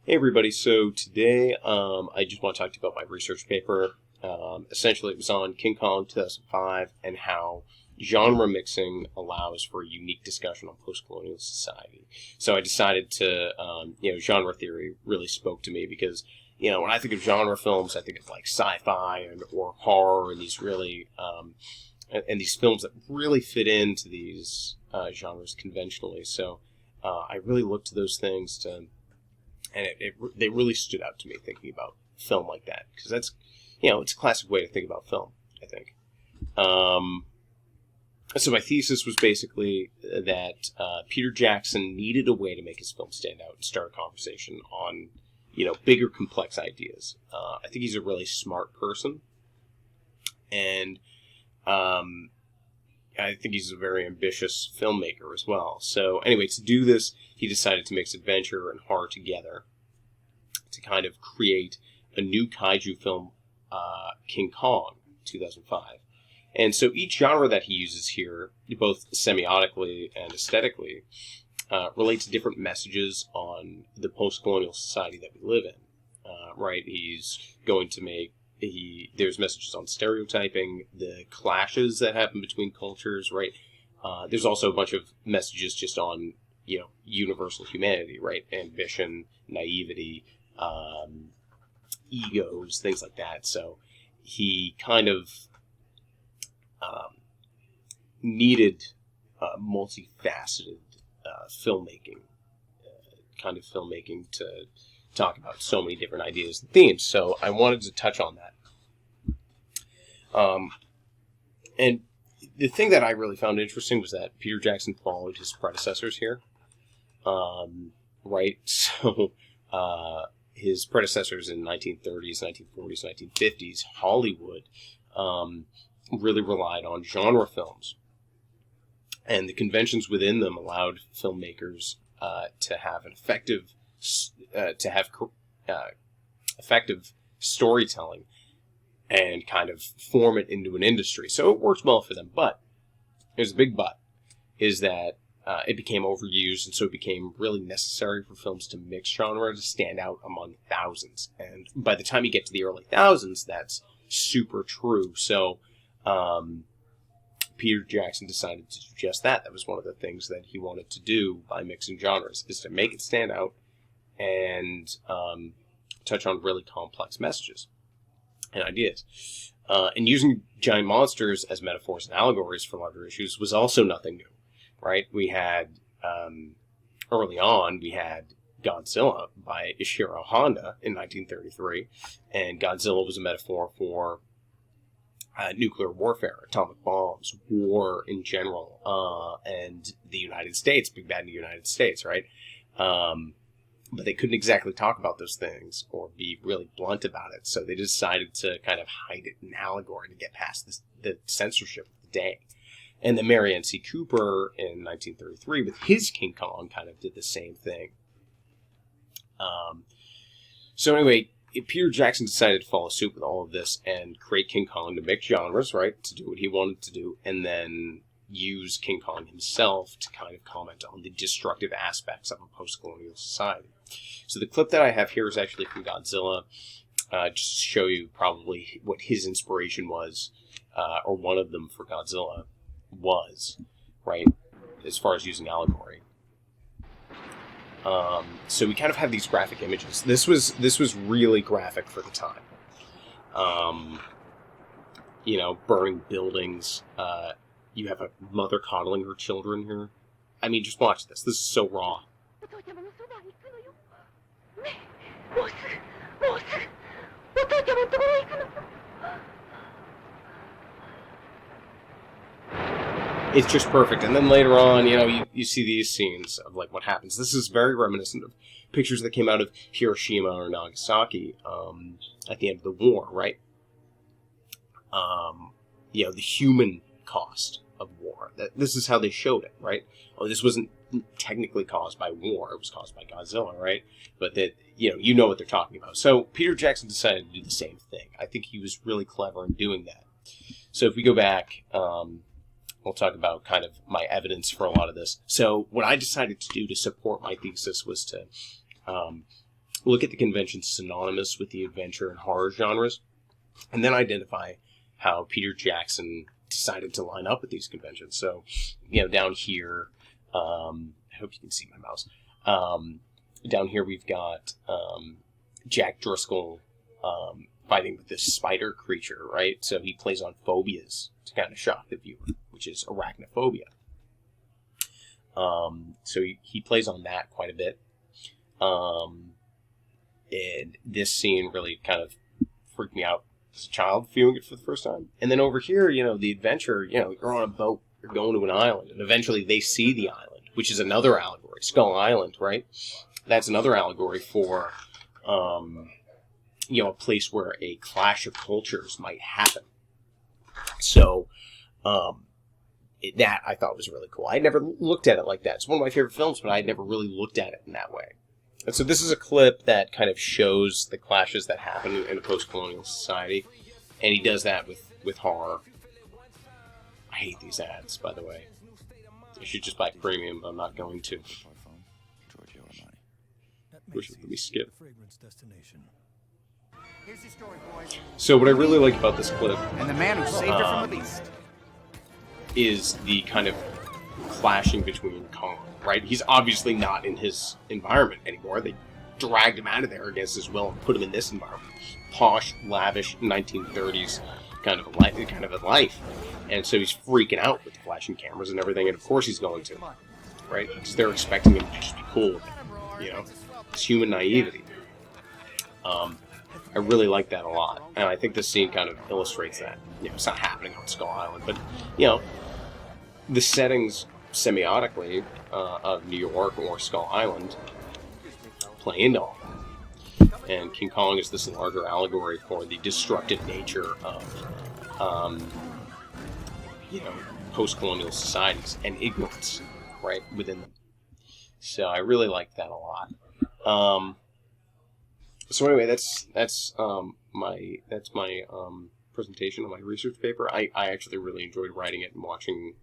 Hey everybody, so today I just want to talk to you about my research paper. Essentially, it was on King Kong 2005 and how genre mixing allows for a unique discussion on post-colonial society. So I decided to, genre theory really spoke to me because, when I think of genre films, I think of like sci-fi or horror and these really, and these films that really fit into these genres conventionally. So I really looked to those things to. And they really stood out to me thinking about film like that because that's it's a classic way to think about film, I think. So my thesis was basically that Peter Jackson needed a way to make his film stand out and start a conversation on bigger complex ideas. I think he's a really smart person, and I think he's a very ambitious filmmaker as well. So anyway, to do this, he decided to mix adventure and horror together to kind of create a new kaiju film, King Kong, 2005. And so each genre that he uses here, both semiotically and aesthetically, relates to different messages on the post-colonial society that we live in. Right? He's going to make there's messages on stereotyping, the clashes that happen between cultures, right? There's also a bunch of messages just on, universal humanity, right? Ambition, naivety, egos, things like that. So he kind of needed multifaceted filmmaking, to talk about so many different ideas and themes. So I wanted to touch on that. And the thing that I really found interesting was that Peter Jackson followed his predecessors here. Right? So his predecessors in 1930s, 1940s, 1950s, Hollywood really relied on genre films. And the conventions within them allowed filmmakers to have effective storytelling and kind of form it into an industry. So it worked well for them, but there's a big but, is that it became overused, and so it became really necessary for films to mix genre to stand out among thousands. And by the time you get to the early thousands, that's super true. So Peter Jackson decided to do just that. That was one of the things that he wanted to do by mixing genres, is to make it stand out and touch on really complex messages and ideas. And using giant monsters as metaphors and allegories for larger issues was also nothing new, right? We had, early on, we had Godzilla by Ishiro Honda in 1933, and Godzilla was a metaphor for nuclear warfare, atomic bombs, war in general, and the United States, big bad in the United States, right? But they couldn't exactly talk about those things or be really blunt about it, so they decided to kind of hide it in allegory to get past the censorship of the day. And then Marianne C. Cooper in 1933 with his King Kong kind of did the same thing. So anyway, Peter Jackson decided to follow suit with all of this and create King Kong to mix genres, right, to do what he wanted to do, and then use King Kong himself to kind of comment on the destructive aspects of a post-colonial society. So the clip that I have here is actually from Godzilla, just to show you probably what his inspiration was, or one of them for Godzilla was, right, as far as using allegory. So we kind of have these graphic images. This was really graphic for the time. Burning buildings. You have a mother coddling her children here. I mean, just watch this. This is so raw. It's just perfect. And then later on, you see these scenes of like what happens. This is very reminiscent of pictures that came out of Hiroshima or Nagasaki at the end of the war, right? The human cost of war. This is how they showed it, right? Oh, this wasn't technically caused by war. It was caused by Godzilla, right? But that, you know what they're talking about. So Peter Jackson decided to do the same thing. I think he was really clever in doing that. So if we go back, we'll talk about kind of my evidence for a lot of this. So what I decided to do to support my thesis was to look at the conventions synonymous with the adventure and horror genres, and then identify how Peter Jackson decided to line up with these conventions. So, down here, I hope you can see my mouse. Down here we've got Jack Driscoll fighting with this spider creature, right? So he plays on phobias to kind of shock the viewer, which is arachnophobia. So he plays on that quite a bit. And this scene really kind of freaked me out as a child, viewing it for the first time. And then over here, the adventure, you're on a boat, you're going to an island, and eventually they see the island, which is another allegory. Skull Island, right? That's another allegory for, a place where a clash of cultures might happen. So, that I thought was really cool. I never looked at it like that. It's one of my favorite films, but I had never really looked at it in that way. And so this is a clip that kind of shows the clashes that happen in a post-colonial society. And he does that with horror. I hate these ads, by the way. You should just buy premium, but I'm not going to. Let me skip. So what I really like about this clip, and the man who saved her from the beast, is the kind of clashing between Kong, right? He's obviously not in his environment anymore. They dragged him out of there against his will and put him in this environment. Posh, lavish, 1930s kind of a life. And so he's freaking out with the flashing cameras and everything, and of course he's going to, right? Because they're expecting him to just be cool with it, It's human naivety. I really like that a lot, and I think this scene kind of illustrates that. It's not happening on Skull Island, but, the settings semiotically of New York or Skull Island play into all that. And King Kong is this larger allegory for the destructive nature of, post-colonial societies and ignorance, right, within them. So I really like that a lot. So anyway, that's my presentation of my research paper. I actually really enjoyed writing it and watching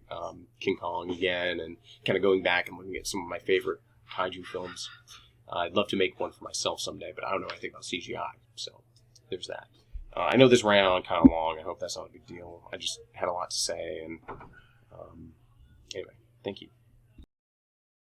King Kong again, and kind of going back and looking at some of my favorite kaiju films. I'd love to make one for myself someday, but I don't know anything about CGI, so there's that. I know this ran on kind of long. I hope that's not a big deal. I just had a lot to say, and anyway, thank you.